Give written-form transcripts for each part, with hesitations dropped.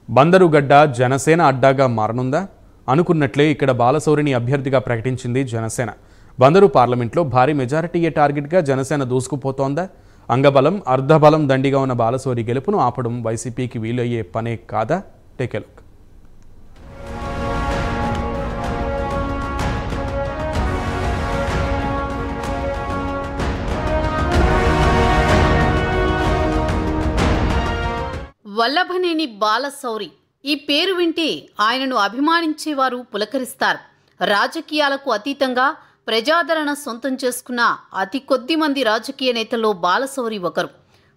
బందరుగడ్డ జనసేన అడ్డాగా మారనుందా? అనుకున్నట్లే ఇక్కడ బాలశౌరిని అభ్యర్థిగా ప్రకటించింది జనసేన. బందరు పార్లమెంట్లో భారీ మెజారిటీయే టార్గెట్గా జనసేన దూసుకుపోతోందా? అంగబలం అర్ధబలం దండిగా ఉన్న బాలశౌరి గెలుపును ఆపడం వైసీపీకి వీలయ్యే పనే కాదా? Take a look. Vallabhaneni Balashowry ఈ పేరు వింటే ఆయనను అభిమానించేవారు పులకరిస్తారు. రాజకీయాలకు అతీతంగా ప్రజాదరణ సొంతం చేసుకున్న అతి కొద్ది మంది రాజకీయ నేతల్లో బాలశౌరి ఒకరు.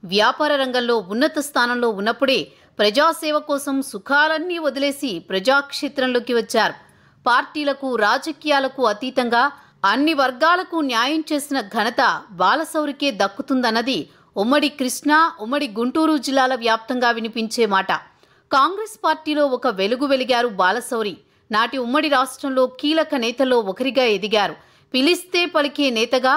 వ్యాపార రంగంలో ఉన్నత స్థానంలో ఉన్నప్పుడే ప్రజాసేవ కోసం సుఖాలన్నీ వదిలేసి ప్రజాక్షేత్రంలోకి వచ్చారు. పార్టీలకు రాజకీయాలకు అతీతంగా అన్ని వర్గాలకు న్యాయం చేసిన ఘనత బాలశౌరికే దక్కుతుందన్నది ఉమ్మడి కృష్ణా, ఉమ్మడి గుంటూరు జిల్లాల వ్యాప్తంగా వినిపించే మాట. కాంగ్రెస్ పార్టీలో ఒక వెలుగు వెలిగారు బాలశౌరి. నాటి ఉమ్మడి రాష్ట్రంలో కీలక నేతల్లో ఒకరిగా ఎదిగారు. పిలిస్తే పలికే నేతగా,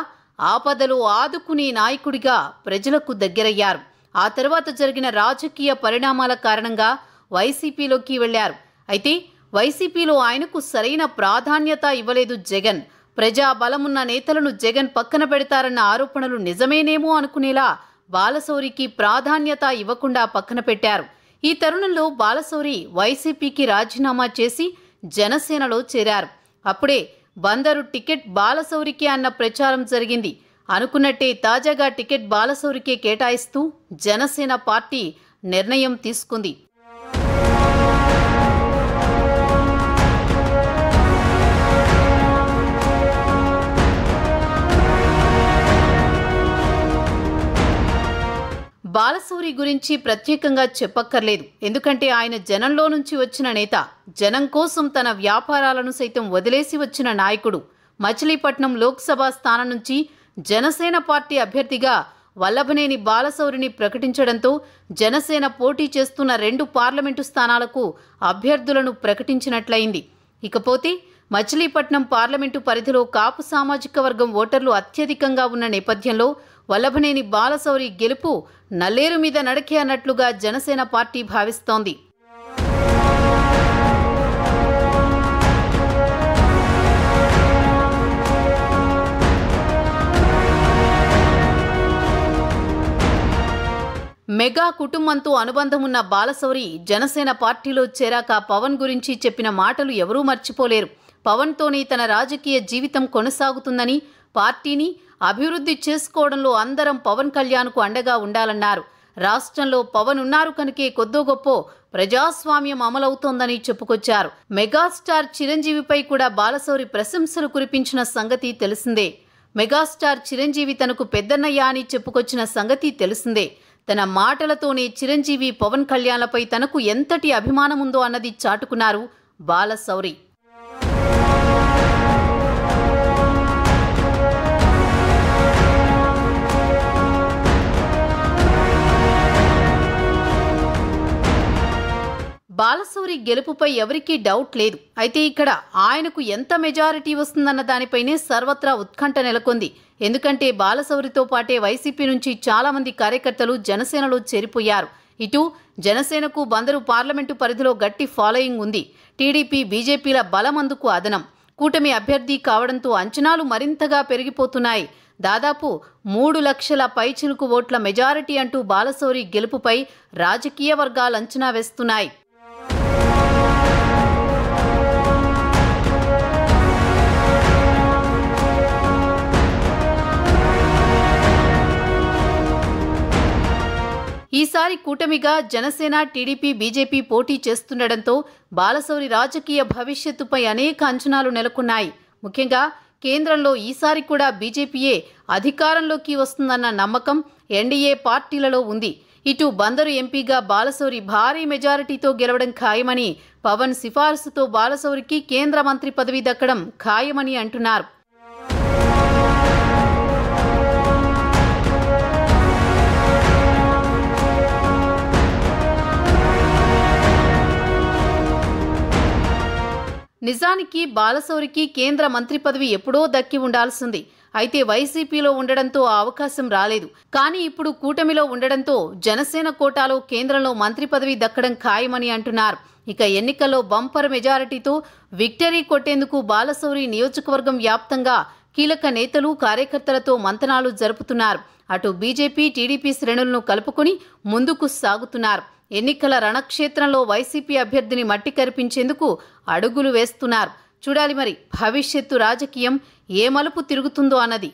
ఆపదలో ఆదుకునే నాయకుడిగా ప్రజలకు దగ్గరయ్యారు. ఆ తర్వాత జరిగిన రాజకీయ పరిణామాల కారణంగా వైసీపీలోకి వెళ్లారు. అయితే వైసీపీలో ఆయనకు సరైన ప్రాధాన్యత ఇవ్వలేదు జగన్. ప్రజా బలమున్న నేతలను జగన్ పక్కన పెడతారన్న ఆరోపణలు నిజమేనేమో అనుకునేలా బాలశౌరికి ప్రాధాన్యత ఇవ్వకుండా పక్కన పెట్టారు. ఈ తరుణంలో బాలశౌరి వైసీపీకి రాజీనామా చేసి జనసేనలో చేరారు. అప్పుడే బందరు టికెట్ బాలశౌరికే అన్న ప్రచారం జరిగింది. అనుకున్నట్టే తాజాగా టికెట్ బాలశౌరికే కేటాయిస్తూ జనసేన పార్టీ నిర్ణయం తీసుకుంది. బాలశౌరి గురించి ప్రత్యేకంగా చెప్పక్కర్లేదు. ఎందుకంటే ఆయన జనంలో నుంచి వచ్చిన నేత, జనం కోసం తన వ్యాపారాలను సైతం వదిలేసి వచ్చిన నాయకుడు. మచిలీపట్నం లోక్సభ స్థానం నుంచి జనసేన పార్టీ అభ్యర్థిగా వల్లభనేని బాలశౌరిని ప్రకటించడంతో జనసేన పోటీ చేస్తున్న 2 పార్లమెంటు స్థానాలకు అభ్యర్థులను ప్రకటించినట్లయింది. ఇకపోతే మచిలీపట్నం పార్లమెంటు పరిధిలో కాపు సామాజిక వర్గం ఓటర్లు అత్యధికంగా ఉన్న నేపథ్యంలో వల్లభనేని బాలశౌరి గెలుపు నల్లేరు మీద నడకే అన్నట్లుగా జనసేన పార్టీ భావిస్తోంది. మెగా కుటుంబంతో అనుబంధం ఉన్న బాలశౌరి జనసేన పార్టీలో చేరాక పవన్ గురించి చెప్పిన మాటలు ఎవరూ మర్చిపోలేరు. పవన్తోనే తన రాజకీయ జీవితం కొనసాగుతుందని, పార్టీని అభివృద్ధి చేసుకోవడంలో అందరం పవన్ కళ్యాణ్కు అండగా ఉండాలన్నారు. రాష్ట్రంలో పవన్ ఉన్నారు కనుకే కొద్దో గొప్పో ప్రజాస్వామ్యం అమలవుతోందని చెప్పుకొచ్చారు. మెగాస్టార్ చిరంజీవిపై కూడా బాలశౌరి ప్రశంసలు కురిపించిన సంగతి తెలిసిందే. మెగాస్టార్ చిరంజీవి తనకు పెద్దన్నయ్య అని చెప్పుకొచ్చిన సంగతి తెలిసిందే. తన మాటలతోనే చిరంజీవి పవన్ కళ్యాణ్లపై తనకు ఎంతటి అభిమానం ఉందో అన్నది చాటుకున్నారు బాలశౌరి. బాలశౌరి గెలుపుపై ఎవరికీ డౌట్ లేదు. అయితే ఇక్కడ ఆయనకు ఎంత మెజారిటీ వస్తుందన్న దానిపైనే సర్వత్రా ఉత్కంఠ నెలకొంది. ఎందుకంటే బాలశౌరితో పాటే వైసీపీ నుంచి చాలా మంది కార్యకర్తలు జనసేనలో చేరిపోయారు. ఇటు జనసేనకు బందరు పార్లమెంటు పరిధిలో గట్టి ఫాలోయింగ్ ఉంది. టీడీపీ, బీజేపీల బలం అందుకు అదనం. కూటమి అభ్యర్థి కావడంతో అంచనాలు మరింతగా పెరిగిపోతున్నాయి. దాదాపు 3 లక్షల పైచిలుకు ఓట్ల మెజారిటీ అంటూ బాలశౌరి గెలుపుపై రాజకీయ వర్గాలు అంచనా వేస్తున్నాయి. ఈసారి కూటమిగా జనసేన, టీడీపీ, బీజేపీ పోటీ చేస్తుండటంతో బాలశౌరి రాజకీయ భవిష్యత్తుపై అనేక అంచనాలు నెలకొన్నాయి. ముఖ్యంగా కేంద్రంలో ఈసారి కూడా బీజేపీయే అధికారంలోకి వస్తుందన్న నమ్మకం ఎన్డీఏ పార్టీలలో ఉంది. ఇటు బందరు ఎంపీగా బాలశౌరి భారీ మెజారిటీతో గెలవడం ఖాయమని, పవన్ సిఫార్సుతో బాలశౌరికి కేంద్ర మంత్రి పదవి దక్కడం ఖాయమని అంటున్నారు. నిజానికి బాలశౌరికి కేంద్ర మంత్రి పదవి ఎప్పుడో దక్కి ఉండాల్సింది. అయితే వైసీపీలో ఉండడంతో ఆ అవకాశం రాలేదు. కానీ ఇప్పుడు కూటమిలో ఉండడంతో జనసేన కోటాలో కేంద్రంలో మంత్రి పదవి దక్కడం ఖాయమని అంటున్నారు. ఇక ఎన్నికల్లో బంపర్ మెజారిటీతో విక్టరీ కొట్టేందుకు బాలశౌరి నియోజకవర్గం వ్యాప్తంగా కీలక నేతలు కార్యకర్తలతో మంతనాలు జరుపుతున్నారు. అటు బీజేపీ టీడీపీ శ్రేణులను కలుపుకుని ముందుకు సాగుతున్నారు. ఎన్నికల రణక్షేత్రంలో వైసీపీ అభ్యర్థిని మట్టి కరిపించేందుకు అడుగులు వేస్తున్నారు. చూడాలి మరి భవిష్యత్తు రాజకీయం ఏ మలుపు తిరుగుతుందో అన్నది.